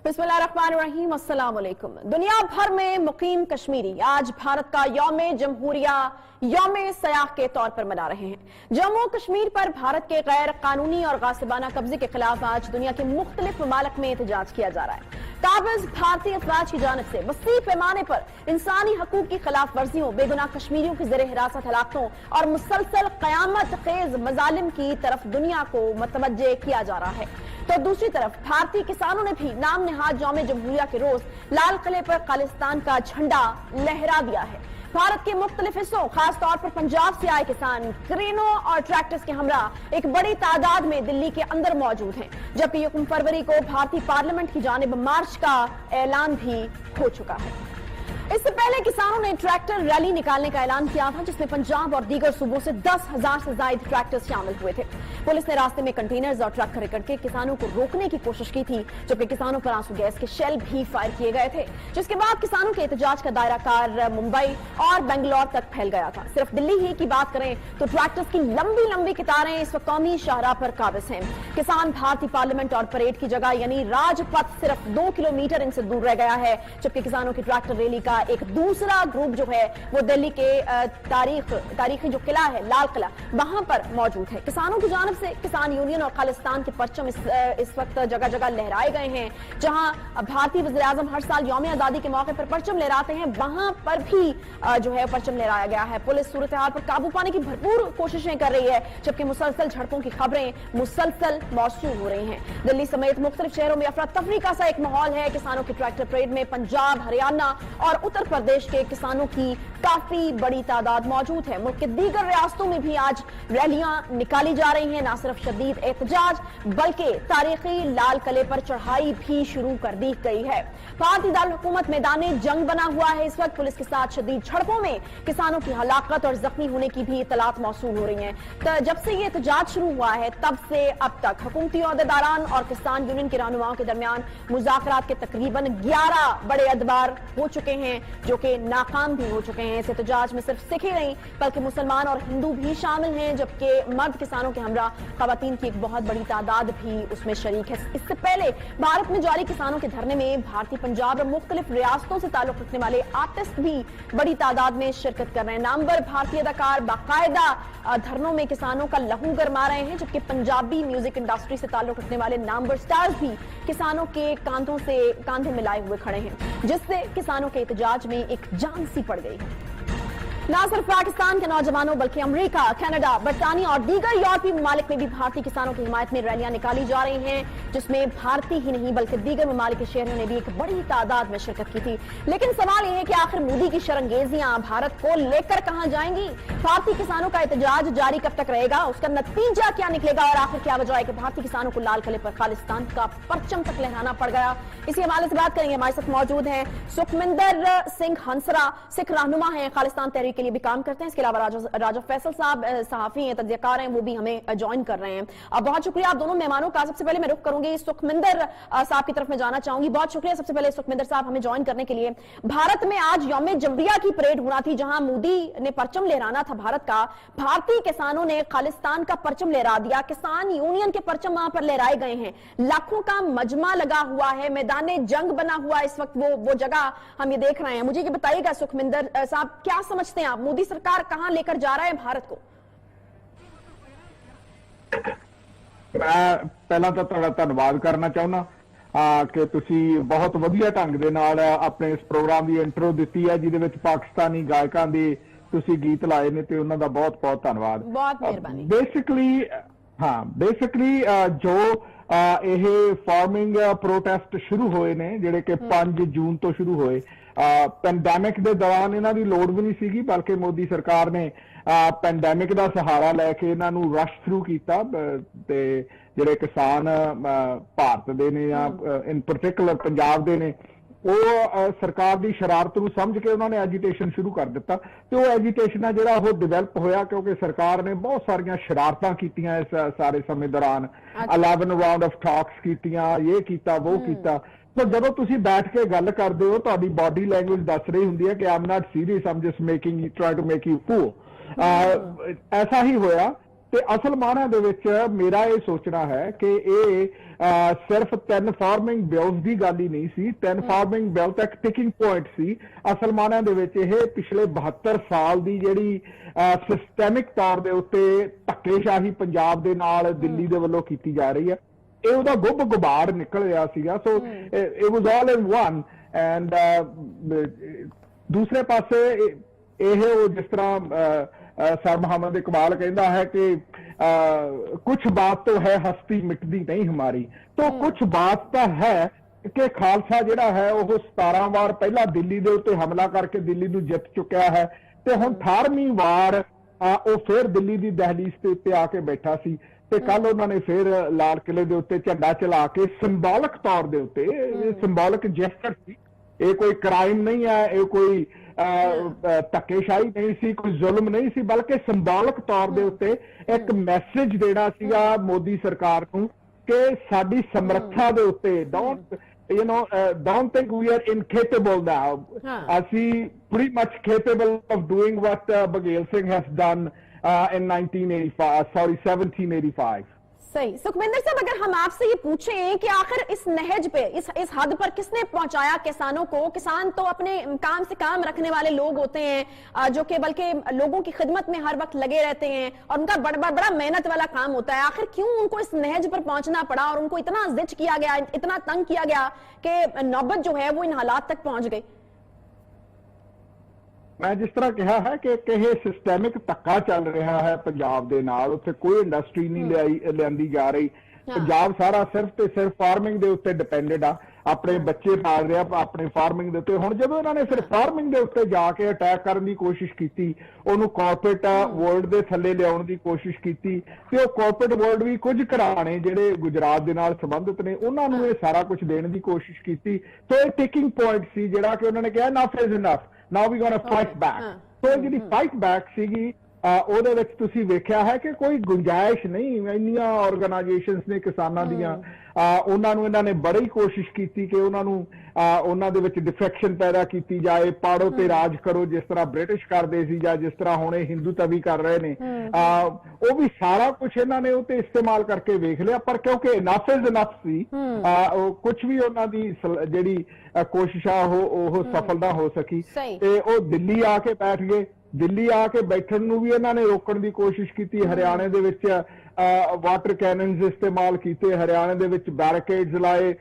बिस्मिल्लाहिर्रहमानिर्रहीम, अस्सलाम वालेकुम। दुनिया भर में मुकीम कश्मीरी आज भारत का यौम जमहूरिया यौम सयाह के तौर पर मना रहे हैं। जम्मू कश्मीर पर भारत के गैर कानूनी और गासिबाना कब्जे के खिलाफ आज दुनिया के मुख्तलिफ ममालिक में एहतजाज किया जा रहा है। काबिज भारतीय अफवाज की जानिब से वसी पैमाने पर इंसानी हकूक की खिलाफ वर्जियों, बेगुनाह कश्मीरियों की ज़ेरे हिरासत हलाकतों और मुसलसल क़यामत खेज मजालिम की तरफ दुनिया को मतवज्जे किया जा रहा है। तो दूसरी तरफ भारतीय किसानों ने भी नाम निहाद यौम जमहूरिया के रोज लाल किले पर खालिस्तान का झंडा लहरा दिया है। भारत के मुख्तलिफ हिस्सों, खास तौर पर पंजाब से आए किसान क्रेनों और ट्रैक्टर्स के हमरा एक बड़ी तादाद में दिल्ली के अंदर मौजूद हैं, जबकि 1 फरवरी को भारतीय पार्लियामेंट की जानिब मार्च का ऐलान भी हो चुका है। इससे पहले किसानों ने ट्रैक्टर रैली निकालने का ऐलान किया था, जिसमें पंजाब और दीगर सूबों से 10,000 से ज्यादा ट्रैक्टर्स शामिल हुए थे। पुलिस ने रास्ते में कंटेनर्स और ट्रक खड़े करके किसानों को रोकने की कोशिश की थी, जबकि किसानों पर आंसू गैस के शेल भी फायर किए गए थे, जिसके बाद किसानों के एहतजाज का दायरा कार मुंबई और बेंगलोर तक फैल गया था। सिर्फ दिल्ली ही की बात करें तो ट्रैक्टर्स की लंबी लंबी कतारें इस वक्त कौमी शाहराह पर काबिज हैं। किसान भारतीय पार्लियामेंट और परेड की जगह यानी राजपथ सिर्फ 2 किलोमीटर इनसे दूर रह गया है, जबकि किसानों की ट्रैक्टर रैली का एक दूसरा ग्रुप जो है वो दिल्ली के तारीखी जो किला है, लाल किला, वहां पर मौजूद है। किसानों की जानिब से किसान यूनियन और खालिस्तान के परचम इस वक्त जगह जगह लहराए गए हैं। जहां भारतीय वज़ीर आज़म हर साल यौम आजादी के मौके पर परचम लहराते हैं, वहां पर भी जो है परचम लहराया गया है। पुलिस सूरत हाल पर काबू पाने की भरपूर कोशिशें कर रही है, जबकि मुसलसल झड़पों की खबरें मुसलसल मौसूल हो रही हैं। दिल्ली समेत मुख्तलिफ शहरों में अफरा तफरी का सा एक माहौल है। किसानों की ट्रैक्टर परेड में पंजाब, हरियाणा और उत्तर प्रदेश के किसानों की काफी बड़ी तादाद मौजूद है। मुल्क के दीगर रियासतों में भी आज रैलियां निकाली जा रही हैं। न सिर्फ शदीद एहतजाज बल्कि तारीखी लाल किले पर चढ़ाई भी शुरू कर दी गई है। भारतीय दारुल हुकूमत मैदान जंग बना हुआ है। इस वक्त पुलिस के साथ शदीद झड़पों में किसानों की हलाकत और जख्मी होने की भी इतलात मौसूल हो रही है। तो जब से ये एहतजाज शुरू हुआ है तब से अब तक हुकूमती ओहदेदारान और किसान यूनियन के रहनुमाओं के दरमियान मुज़ाकरात के तकरीबन 11 बड़े अदबार हो चुके हैं, जो कि नाकाम भी हो चुके हैं। इस एहतजाज में सिर्फ सिख ही नहीं बल्कि मुसलमान और हिंदू भी शामिल हैं, जबकि मर्द किसानों के हमरा खवातीन की एक बहुत बड़ी तादाद भी उसमें शरीक है। इससे पहले भारत में जारी किसानों के धरने में भारतीय पंजाब और मुख्तलिफ रियासतों से ताल्लुक रखने वाले आर्टिस्ट भी बड़ी तादाद में शिरकत कर रहे हैं। नामवर भारतीय अदाकार बाकायदा धरनों में किसानों का लहू गरमा रहे हैं, जबकि पंजाबी म्यूजिक इंडस्ट्री से ताल्लुक रखने वाले नामवर स्टार्स भी किसानों के कांधों से कांधे मिलाए हुए खड़े हैं, जिससे किसानों के एहतजाज में एक जान सी पड़ गई है। न सिर्फ पाकिस्तान के नौजवानों बल्कि अमेरिका, कनाडा, बरतानिया और दीगर यूरोपीय ममालिक में भी भारतीय किसानों की हिमायत में रैलियां निकाली जा रही हैं, जिसमें भारतीय ही नहीं बल्कि दीगर ममालिक के शहरों ने भी एक बड़ी तादाद में शिरकत की थी। लेकिन सवाल यह है कि आखिर मोदी की शरंगेजियां भारत को लेकर कहां जाएंगी? भारतीय किसानों का एहतजाज जारी कब तक रहेगा? उसका नतीजा क्या निकलेगा? और आखिर क्या वजह है कि भारतीय किसानों को लाल किले पर खालिस्तान का परचम तक लहराना पड़ गया? इसी हवाले से बात करेंगे। हमारे साथ मौजूद हैं सुखमिंदर सिंह हंसरा, सिख रहनुमा हैं, खालिस्तान तहरीक के लिए भी काम करते हैं। इसके अलावा राजा फैसल साहब सहाफी हैं, तज्जियाकार हैं, वो भी हमें ज्वाइन कर रहे हैं। बहुत शुक्रिया आप दोनों मेहमानों का। सबसे पहले मैं रुख करूंगी सुखमिंदर साहब की तरफ में जाना चाहूंगी। बहुत शुक्रिया सबसे पहले सुखमिंदर साहब हमें ज्वाइन करने के लिए। भारत में आज यौम जमहूरिया की परेड होना थी, जहां मोदी ने परचम लहराना था भारत का। भारतीय किसानों ने खालिस्तान का परचम लहरा दिया। किसान यूनियन के परचम वहां पर लहराए गए हैं। लाखों का मजमा लगा हुआ है, मैदान जंग बना हुआ इस वक्त वो जगह हम ये देख रहे हैं। मुझे ये बताइएगा सुखमिंदर साहब, क्या समझते हैं आप, मोदी सरकार कहां लेकर जा रहा है भारत को? मैं पहला तो तुहाडा धन्नवाद करना चाहुंदा कि तुसी बहुत वधिया ढंग दे नाल अपने इस प्रोग्राम की इंट्रो दी है, जिहदे विच पाकिस्तानी गायकां दे तुसी गीत लाए ने, ते उन्हां दा बहुत बहुत धन्नवाद। बहुत मेहरबानी। बेसिकली जो ਇਹ ਫਾਰਮਿੰਗ ਪ੍ਰੋਟੈਸਟ ਸ਼ੁਰੂ ਹੋਏ ਨੇ, ਜਿਹੜੇ ਕਿ 5 ਜੂਨ ਤੋਂ ਸ਼ੁਰੂ ਹੋਏ। ਪੈਂਡੈਮਿਕ ਦੇ ਦੌਰਾਨ ਇਹਨਾਂ ਦੀ ਲੋੜ ਵੀ ਨਹੀਂ ਸੀਗੀ, ਬਲਕਿ ਮੋਦੀ ਸਰਕਾਰ ਨੇ ਪੈਂਡੈਮਿਕ ਦਾ ਸਹਾਰਾ ਲੈ ਕੇ ਇਹਨਾਂ ਨੂੰ ਰਸ਼ ਥਰੂ ਕੀਤਾ। ਤੇ ਜਿਹੜੇ ਕਿਸਾਨ ਭਾਰਤ ਦੇ ਨੇ ਜਾਂ ਇਨ ਪਾਰਟਿਕੂਲਰ ਪੰਜਾਬ ਦੇ ਨੇ, ਉਹ ਸਰਕਾਰ ਦੀ ਸ਼ਰਾਰਤ ਨੂੰ ਸਮਝ ਕੇ ਉਹਨਾਂ ਨੇ ਐਜੀਟੇਸ਼ਨ ਸ਼ੁਰੂ ਕਰ ਦਿੱਤਾ। ਤੇ ਉਹ ਐਜੀਟੇਸ਼ਨ ਆ ਜਿਹੜਾ ਉਹ ਡਿਵੈਲਪ ਹੋਇਆ ਕਿਉਂਕਿ ਸਰਕਾਰ ਨੇ ਬਹੁਤ ਸਾਰੀਆਂ ਸ਼ਰਾਰਤਾਂ ਕੀਤੀਆਂ ਇਸ ਸਾਰੇ ਸਮੇਂ ਦੌਰਾਨ। 11 ਰਾਉਂਡ ਆਫ ਟਾਕਸ ਕੀਤੀਆਂ, ਇਹ ਕੀਤਾ, ਉਹ ਕੀਤਾ। ਤਾਂ ਜਦੋਂ ਤੁਸੀਂ ਬੈਠ ਕੇ ਗੱਲ ਕਰਦੇ ਹੋ, ਤੁਹਾਡੀ ਬਾਡੀ ਲੈਂਗੁਏਜ ਦੱਸ ਰਹੀ ਹੁੰਦੀ ਹੈ ਕਿ I'm not serious, I'm just try to make you cool. ਐਸਾ ਹੀ ਹੋਇਆ ਤੇ ਅਸਲ ਮਾਨਾ ਦੇ ਵਿੱਚ ਮੇਰਾ ਇਹ ਸੋਚਣਾ ਹੈ ਕਿ ਇਹ ਸਿਰਫ 10 ਫਾਰਮਿੰਗ ਬਿਲਸ ਦੀ ਗੱਲ ਹੀ ਨਹੀਂ ਸੀ। 10 ਫਾਰਮਿੰਗ ਬਿਲ ਤੱਕ ਟਿਕਿੰਗ ਪੁਆਇੰਟ ਸੀ। ਅਸਲ ਮਾਨਾ ਦੇ ਵਿੱਚ ਇਹ ਪਿਛਲੇ 72 ਸਾਲ ਦੀ ਜਿਹੜੀ ਸਿਸਟੈਮਿਕ ਤੌਰ ਦੇ ਉੱਤੇ ਧੱਕੇਸ਼ਾਹੀ ਪੰਜਾਬ ਦੇ ਨਾਲ ਦਿੱਲੀ ਦੇ ਵੱਲੋਂ ਕੀਤੀ ਜਾ ਰਹੀ ਹੈ, ਇਹ ਉਹਦਾ ਗੁੱਬ ਗੁਬਾਰ ਨਿਕਲ ਰਿਹਾ ਸੀਗਾ। So it was all in one. And ਦੂਸਰੇ ਪਾਸੇ ਇਹ ਉਹ ਜਿਸ ਤਰ੍ਹਾਂ सर मोहम्मद इकबाल कहता है कि कुछ बात तो है हस्ती मिटती नहीं हमारी, तो कुछ बात तो है कि खालसा जिहड़ा है वो 17 वार पहला दिल्ली दे उत्ते हमला करके दिल्ली नूं जित चुकिया है, ते हुण 18वीं वार वो फिर दिल्ली दी दहलीज ते उत्ते आके बैठा सी। ते कल उन्होंने फिर लाल किले दे उत्ते झंडा चला के संबॉलिक तौर दे उत्ते संबॉलिक जेस्चर सी। ये कोई क्राइम नहीं है, ये कोई ਧੱਕੇਸ਼ਾਹੀ नहीं सी, कोई जुल्म नहीं सी, बल्कि संबॉलिक तौर दे उत्ते एक मैसेज देना सीगा मोदी सरकार नूं कि साडी समर्था दे उत्ते don't think we are incapable now. Asi pretty much capable of doing what Baghel Singh has done in 1785. सही। सुखविंदर साहब, अगर हम आपसे ये पूछें कि आखिर इस नहज पे इस हद पर किसने पहुंचाया किसानों को? किसान तो अपने काम से काम रखने वाले लोग होते हैं जो कि बल्कि लोगों की खिदमत में हर वक्त लगे रहते हैं और उनका बड़ा मेहनत वाला काम होता है। आखिर क्यों उनको इस नहज पर पहुंचना पड़ा और उनको इतना जिच किया गया, इतना तंग किया गया कि नौबत जो है वो इन हालात तक पहुंच गई? मैं जिस तरह कहा है कि ਇਹ ਸਿਸਟੈਮਿਕ ਧੱਕਾ ਚੱਲ ਰਿਹਾ ਹੈ ਪੰਜਾਬ ਦੇ ਨਾਲ, ਉੱਥੇ ਕੋਈ ਇੰਡਸਟਰੀ ਨਹੀਂ ਲਿਆਂਦੀ ਜਾ ਰਹੀ। ਪੰਜਾਬ ਸਾਰਾ ਸਿਰਫ ਤੇ ਸਿਰਫ ਫਾਰਮਿੰਗ ਦੇ ਉੱਤੇ ਡਿਪੈਂਡਡ ਆ, ਆਪਣੇ ਬੱਚੇ ਪਾਲ ਰਿਹਾ ਆਪਣੇ ਫਾਰਮਿੰਗ ਦੇ ਉੱਤੇ। ਹੁਣ ਜਦੋਂ ਇਹਨਾਂ ਨੇ ਫਿਰ ਫਾਰਮਿੰਗ ਦੇ ਉੱਤੇ ਜਾ ਕੇ ਅਟੈਕ ਕਰਨ ਦੀ ਕੋਸ਼ਿਸ਼ ਕੀਤੀ, ਉਹਨੂੰ ਕਾਰਪੋਰੇਟ ਵਰਲਡ ਦੇ ਥੱਲੇ ਲਿਆਉਣ ਦੀ ਕੋਸ਼ਿਸ਼ ਕੀਤੀ, ਤੇ ਉਹ ਕਾਰਪੋਰੇਟ ਵਰਲਡ ਵੀ ਕੁਝ ਘਰਾਣੇ ਜਿਹੜੇ ਗੁਜਰਾਤ ਦੇ ਨਾਲ ਸੰਬੰਧਿਤ ਨੇ ਉਹਨਾਂ ਨੂੰ ਇਹ ਸਾਰਾ ਕੁਝ ਦੇਣ ਦੀ ਕੋਸ਼ਿਸ਼ ਕੀਤੀ। ਸੋ ਇਹ ਟਿਕਿੰਗ ਪੁਆਇੰਟ ਸੀ ਜਿਹੜਾ ਕਿ ਉਹਨਾਂ ਨੇ ਕਿਹਾ enough is enough, now we're going to fight back। तो ਜਿਹੜੀ फाइट बैक ਸੀਗੀ ਉਹਦੇ ਵਿੱਚ ਤੁਸੀਂ ਵੇਖਿਆ ਹੈ ਕਿ ਕੋਈ ਗੁੰਜਾਇਸ਼ ਨਹੀਂ। ਇੰਨੀਆਂ ਆਰਗੇਨਾਈਜੇਸ਼ਨਸ ਨੇ ਕਿਸਾਨਾਂ ਦੀਆਂ, ਉਹਨਾਂ ਨੂੰ ਇਹਨਾਂ ਨੇ ਬੜੀ ਕੋਸ਼ਿਸ਼ ਕੀਤੀ ਕਿ ਉਹਨਾਂ ਦੇ ਵਿੱਚ ਡਿਫੈਕਸ਼ਨ ਪੈਦਾ ਕੀਤੀ ਜਾਏ, ਪਾੜੋ ਤੇ ਰਾਜ ਕਰੋ ਜਿਸ ਤਰ੍ਹਾਂ ਬ੍ਰਿਟਿਸ਼ ਕਰਦੇ ਸੀ ਜਾਂ ਜਿਸ ਤਰ੍ਹਾਂ ਹੁਣ ਇਹ ਹਿੰਦੂਤਵੀ ਕਰ ਰਹੇ ਨੇ। ਉਹ ਵੀ ਸਾਰਾ ਕੁਝ ਇਹਨਾਂ ਨੇ ਉਹ ਤੇ ਇਸਤੇਮਾਲ ਕਰਕੇ ਵੇਖ ਲਿਆ, ਪਰ ਕਿਉਂਕਿ ਇਨਫ ਇਜ਼ ਇਨਫ ਸੀ, ਕੁਝ ਵੀ ਉਹਨਾਂ ਦੀ ਜਿਹੜੀ ਕੋਸ਼ਿਸ਼ਾਂ ਉਹ ਸਫਲ ਨਾ ਹੋ ਸਕੀ ਤੇ ਉਹ ਦਿੱਲੀ ਆ ਕੇ ਬੈਠ ਗਏ। ਦਿੱਲੀ ਆ ਕੇ ਬੈਠਣ ਨੂੰ ਵੀ ਇਹਨਾਂ ਨੇ ਰੋਕਣ ਦੀ ਕੋਸ਼ਿਸ਼ ਕੀਤੀ। ਹਰਿਆਣੇ ਦੇ ਵਿੱਚ ਵਾਟਰ ਕੈਨਨਸ ਇਸਤੇਮਾਲ ਕੀਤੇ, ਹਰਿਆਣੇ ਦੇ ਵਿੱਚ ਬੈਰੀਕੇਡਸ ਲਾਏ,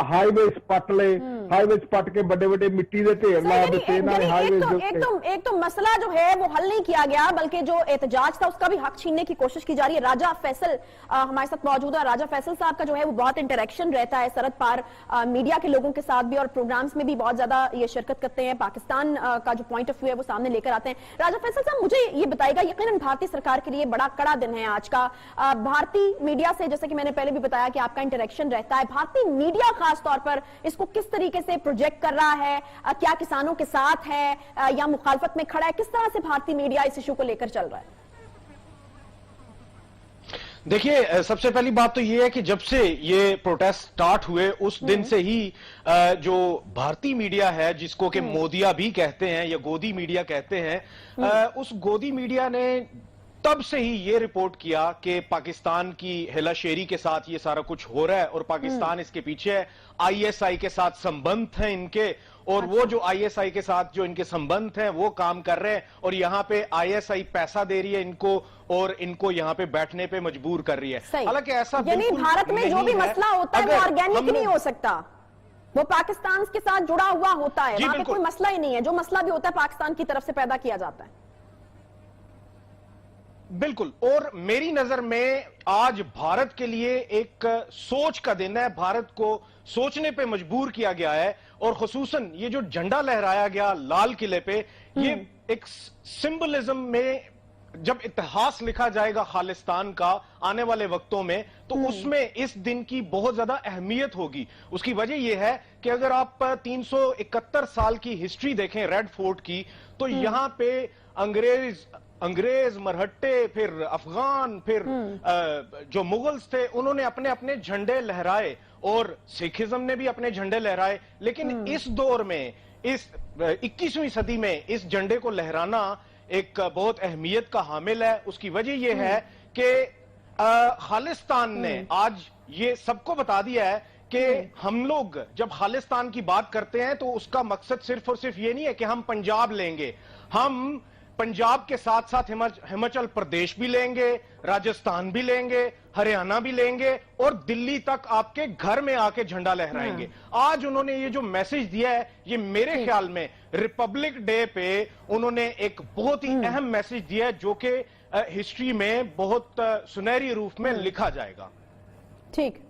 हाईवेज पट ले, हाईवेज पट के बड़े बड़े मिट्टी के ढेर ला दिते ना हाईवेज। एक तो मसला जो है वो हल नहीं किया गया, बल्कि जो एहतजाज था उसका भी हक छीनने की कोशिश की जा रही है। राजा फैसल हमारे साथ मौजूद है। राजा फैसल साहब का जो है वो बहुत इंटरेक्शन रहता है सरहद पार मीडिया के लोगों के साथ भी, और प्रोग्राम्स में भी बहुत ज्यादा ये शिरकत करते हैं, पाकिस्तान का जो पॉइंट ऑफ व्यू है वो सामने लेकर आते हैं। राजा फैसल साहब, मुझे ये बताइएगा, यकीनन भारतीय सरकार के लिए बड़ा कड़ा दिन है आज का। भारतीय मीडिया से, जैसे कि मैंने पहले भी बताया कि आपका इंटरेक्शन रहता है, भारतीय मीडिया खास तौर पर इसको किस तरीके से प्रोजेक्ट कर रहा है? क्या किसानों के साथ है या मुखालफत में खड़ा है? किस तरह से भारतीय मीडिया इस इशू को लेकर चल रहा है? देखिए, सबसे पहली बात तो ये है कि जब से ये प्रोटेस्ट स्टार्ट हुए उस दिन से ही जो भारतीय मीडिया है, जिसको कि मोदिया भी कहते हैं या गोदी मीडिया कहते हैं, उस गोदी मीडिया ने तब से ही ये रिपोर्ट किया कि पाकिस्तान की हेलाशेरी के साथ ये सारा कुछ हो रहा है और पाकिस्तान इसके पीछे है। आईएसआई के साथ संबंध हैं इनके, और वो जो आईएसआई के साथ जो इनके संबंध हैं वो काम कर रहे हैं, और यहाँ पे आईएसआई पैसा दे रही है इनको और इनको यहाँ पे बैठने पे मजबूर कर रही है। हालांकि ऐसा यानी भारत में जो भी मसला होता है वो ऑर्गेनिक नहीं हो सकता, वो पाकिस्तान के साथ जुड़ा हुआ होता है। वहां पे कोई मसला ही नहीं है, जो मसला भी होता है पाकिस्तान की तरफ से पैदा किया जाता है। बिल्कुल। और मेरी नजर में आज भारत के लिए एक सोच का दिन है, भारत को सोचने पे मजबूर किया गया है, और खुसूसन ये जो झंडा लहराया गया लाल किले पे, ये एक सिंबलिज्म में जब इतिहास लिखा जाएगा खालिस्तान का आने वाले वक्तों में, तो उसमें इस दिन की बहुत ज्यादा अहमियत होगी। उसकी वजह यह है कि अगर आप 371 साल की हिस्ट्री देखें रेड फोर्ट की, तो यहां पे अंग्रेज, मरहट्टे, फिर अफगान, फिर जो मुगल्स थे, उन्होंने अपने अपने झंडे लहराए, और सिखिज्म ने भी अपने झंडे लहराए। लेकिन इस दौर में, इस 21वीं सदी में इस झंडे को लहराना एक बहुत अहमियत का हामिल है। उसकी वजह यह है کہ खालिस्तान ने आज ये सबको बता दिया है कि हम लोग जब खालिस्तान की बात करते हैं तो उसका मकसद सिर्फ और सिर्फ ये नहीं है कि हम पंजाब लेंगे, हम पंजाब के साथ साथ हिमाचल प्रदेश भी लेंगे, राजस्थान भी लेंगे, हरियाणा भी लेंगे और दिल्ली तक आपके घर में आके झंडा लहराएंगे। आज उन्होंने ये जो मैसेज दिया है, ये मेरे ख्याल में रिपब्लिक डे पे उन्होंने एक बहुत ही अहम मैसेज दिया है, जो कि हिस्ट्री में बहुत सुनहरी रूप में लिखा जाएगा। ठीक,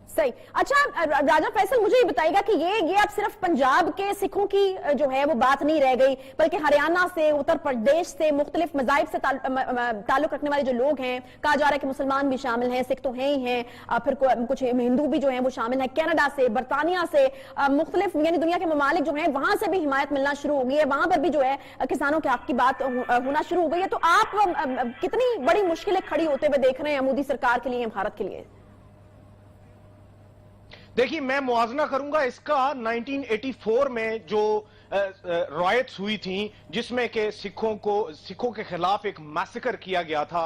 सही। अच्छा राजा फैसल, मुझे ये बताइएगा कि ये अब सिर्फ पंजाब के सिखों की जो है वो बात नहीं रह गई, बल्कि हरियाणा से, उत्तर प्रदेश से, मुख्तलिफ मज़ाहिब से ताल्लुक रखने वाले जो लोग हैं, कहा जा रहा है कि मुसलमान भी शामिल हैं, सिख तो हैं ही हैं, फिर कुछ हिंदू भी जो हैं वो शामिल हैं, कनाडा से, बरतानिया से, मुख्तलिफ यानी दुनिया के ममालिक जो हैं वहां से भी हिमायत मिलना शुरू हो गई है, वहां पर भी जो है किसानों के हक की बात होना शुरू हो गई है। तो आप कितनी बड़ी मुश्किलें खड़ी होते हुए देख रहे हैं मोदी सरकार के लिए, भारत के लिए? देखिए, मैं मुआवजा करूंगा इसका 1984 में जो रॉयट्स हुई थी, जिसमें के सिखों के खिलाफ एक मैसेकर किया गया था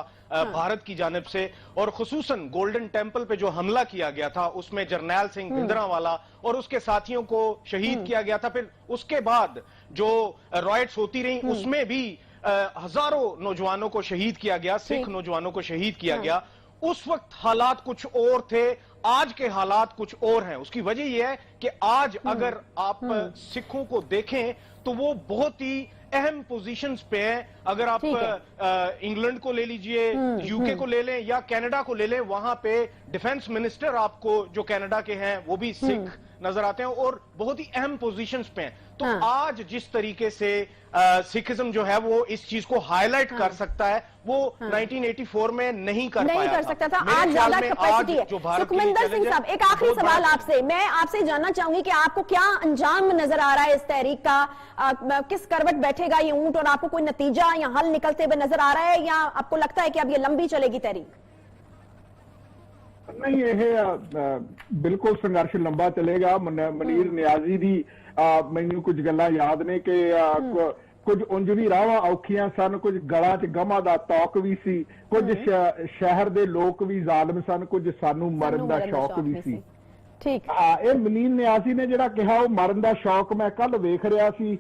भारत की जानिब से, और खुसूसन गोल्डन टेम्पल पे जो हमला किया गया था उसमें जरनैल सिंह भिंद्रांवाला और उसके साथियों को शहीद किया गया था। फिर उसके बाद जो रॉयट्स होती रही उसमें भी हजारों नौजवानों को शहीद किया गया, सिख नौजवानों को शहीद किया गया। उस वक्त हालात कुछ और थे, आज के हालात कुछ और हैं। उसकी वजह यह है कि आज अगर आप सिखों को देखें तो वो बहुत ही अहम पोजीशंस पे हैं। अगर आप इंग्लैंड को ले लीजिए, यूके को ले लें या कनाडा को ले लें, वहां पे डिफेंस मिनिस्टर आपको जो कनाडा के हैं वो भी सिख नजर आते हैं और बहुत ही अहम पोजीशंस पे हैं। तो आज जिस तरीके से सिखिज्म जो है वो इस चीज को हाईलाइट कर सकता है, वो 1984 में नहीं कर सकता था। आज ज्यादा कैपेसिटी है। सुखविंदर सिंह साहब, एक आखिरी सवाल आपसे, मैं आपसे जानना चाहूंगी कि आपको क्या अंजाम नजर आ रहा है इस तहरीक का? किस करवट बैठेगा ये ऊंट और आपको कोई नतीजा या हल निकलते हुए नजर आ रहा है, या आपको लगता है कि अब ये लंबी चलेगी तहरीक? नहीं, ये बिल्कुल संघर्ष लंबा चलेगा। मनीर नियाजी दी ਮੈਨੂੰ ਕੁਝ ਗੱਲਾਂ ਯਾਦ ਨੇ ਕਿ ਕੁਝ ਉਂਝ ਵੀ ਰਾਹਾਂ ਔਖੀਆਂ ਸਨ, ਕੁਝ ਗਲਾਂ 'ਚ ਗਮਾਂ ਦਾ ਤੌਕ ਵੀ ਸੀ, ਕੁਝ ਸ਼ਹਿਰ ਦੇ ਲੋਕ ਵੀ ਜ਼ਾਲਮ ਸਨ, ਕੁਝ ਸਾਨੂੰ ਮਰਨ ਦਾ ਸ਼ੌਕ ਵੀ ਸੀ। ਠੀਕ, ਇਹ ਮਨੀਰ ਨਿਆਜ਼ੀ ਨੇ ਜਿਹੜਾ ਕਿਹਾ ਉਹ ਮਰਨ ਦਾ ਸ਼ੌਕ ਮੈਂ ਕੱਲ ਵੇਖ ਰਿਹਾ ਸੀ,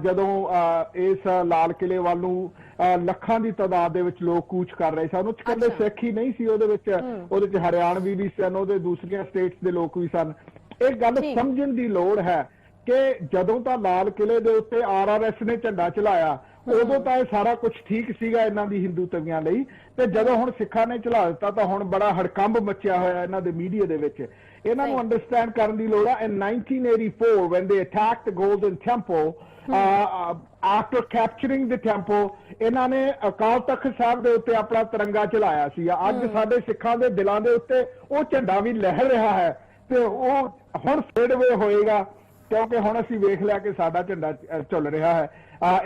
ਜਦੋਂ ਇਸ ਲਾਲ ਕਿਲੇ ਵੱਲ ਨੂੰ ਲੱਖਾਂ ਦੀ ਤਾਦਾਦ ਦੇ ਵਿੱਚ ਲੋਕ ਕੂਚ ਕਰ ਰਹੇ ਸਨ। ਉਹ 'ਚ ਇਕੱਲੇ ਸਿੱਖ ਹੀ ਨਹੀਂ ਸੀ, ਉਹਦੇ 'ਚ ਹਰਿਆਣਵੀ ਵੀ ਸਨ, ਉਹਦੇ ਦੂਸਰੀਆਂ ਸਟੇਟਸ ਦੇ ਲੋਕ ਵੀ ਸਨ। ਇਹ ਗੱਲ ਸਮਝਣ ਦੀ ਲੋੜ ਹੈ ਕਿ ਜਦੋਂ ਤਾਂ ਲਾਲ ਕਿਲੇ ਦੇ ਉੱਤੇ RRS ਨੇ ਝੰਡਾ ਚਲਾਇਆ ਉਦੋਂ ਤਾਂ ਇਹ ਸਾਰਾ ਕੁਝ ਠੀਕ ਸੀਗਾ ਇਹਨਾਂ ਦੀ ਹਿੰਦੂ ਤਵੀਆਂ ਲਈ, ਤੇ ਜਦੋਂ ਹੁਣ ਸਿੱਖਾਂ ਨੇ ਚਲਾ ਦਿੱਤਾ ਤਾਂ ਹੁਣ ਬੜਾ ਹੜਕੰਬ ਮੱਚਿਆ ਹੋਇਆ ਇਹਨਾਂ ਦੇ ਮੀਡੀਆ ਦੇ ਵਿੱਚ। ਇਹਨਾਂ ਨੂੰ ਅੰਡਰਸਟੈਂਡ ਕਰਨ ਦੀ ਲੋੜ ਹੈ। In 1984 when they attacked the Golden Temple, after capturing the temple, ਇਹਨਾਂ ਨੇ ਅਕਾਲ ਤਖਤ ਸਾਹਿਬ ਦੇ ਉੱਤੇ ਆਪਣਾ ਤਿਰੰਗਾ ਚਲਾਇਆ ਸੀ। ਅੱਜ ਸਾਡੇ ਸਿੱਖਾਂ ਦੇ ਦਿਲਾਂ ਦੇ ਉੱਤੇ ਉਹ ਝੰਡਾ ਵੀ ਲਹਿਰ ਰਿਹਾ ਹੈ, ਤੇ ਉਹ ਹੁਣ ਫੇਡਵੇ ਹੋਏਗਾ ਕਿਉਂਕਿ ਹੁਣ ਅਸੀਂ ਵੇਖ ਲਿਆ ਕਿ ਸਾਡਾ ਝੰਡਾ ਝੁੱਲ ਰਿਹਾ ਹੈ।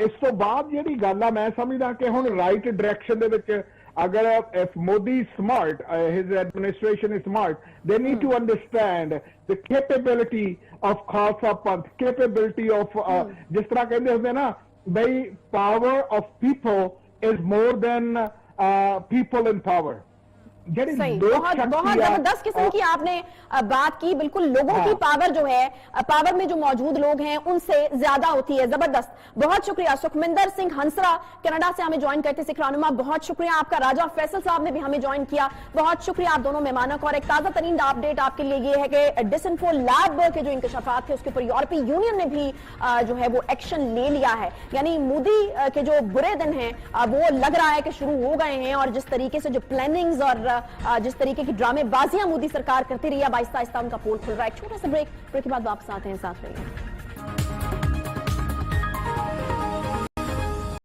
ਇਸ ਤੋਂ ਬਾਅਦ ਜਿਹੜੀ ਗੱਲ ਆ, ਮੈਂ ਸਮਝਦਾ ਕਿ ਹੁਣ ਰਾਈਟ ਡਾਇਰੈਕਸ਼ਨ ਦੇ ਵਿੱਚ ਅਗਰ if Modi is smart, his administration is smart, they need to understand the capability of Khalsa Panth, capability of ਜਿਸ ਤਰ੍ਹਾਂ ਕਹਿੰਦੇ ਹੁੰਦੇ ਨਾ ਬਈ power of people is more than people in power। बहुत जबरदस्त किस्म की आपने बात की। बिल्कुल लोगों की पावर जो है, पावर में जो मौजूद लोग हैं उनसे ज्यादा होती है। जबरदस्त, बहुत शुक्रिया। सुखविंदर सिंह हंसरा कनाडा से हमें ज्वाइन करते सिख रहनुमा, बहुत शुक्रिया आपका। राजा फैसल साहब ने भी हमें ज्वाइन किया, बहुत शुक्रिया आप दोनों मेहमानों का। और एक ताजा तरीन अपडेट आपके लिए ये है कि डिसइंफो लैब के जो इंकशाफात थे उसके ऊपर यूरोपीय यूनियन ने भी जो है वो एक्शन ले लिया है। यानी मोदी के जो बुरे दिन हैं वो लग रहा है कि शुरू हो गए हैं, और जिस तरीके से जो प्लानिंग्स और जिस तरीके की ड्रामेबाजियां मोदी सरकार करती रही है, आहिस्ता आहिस्ता उनका पोल खुल रहा है। एक छोटा सा ब्रेक के बाद वापस आते हैं, साथ रहिए।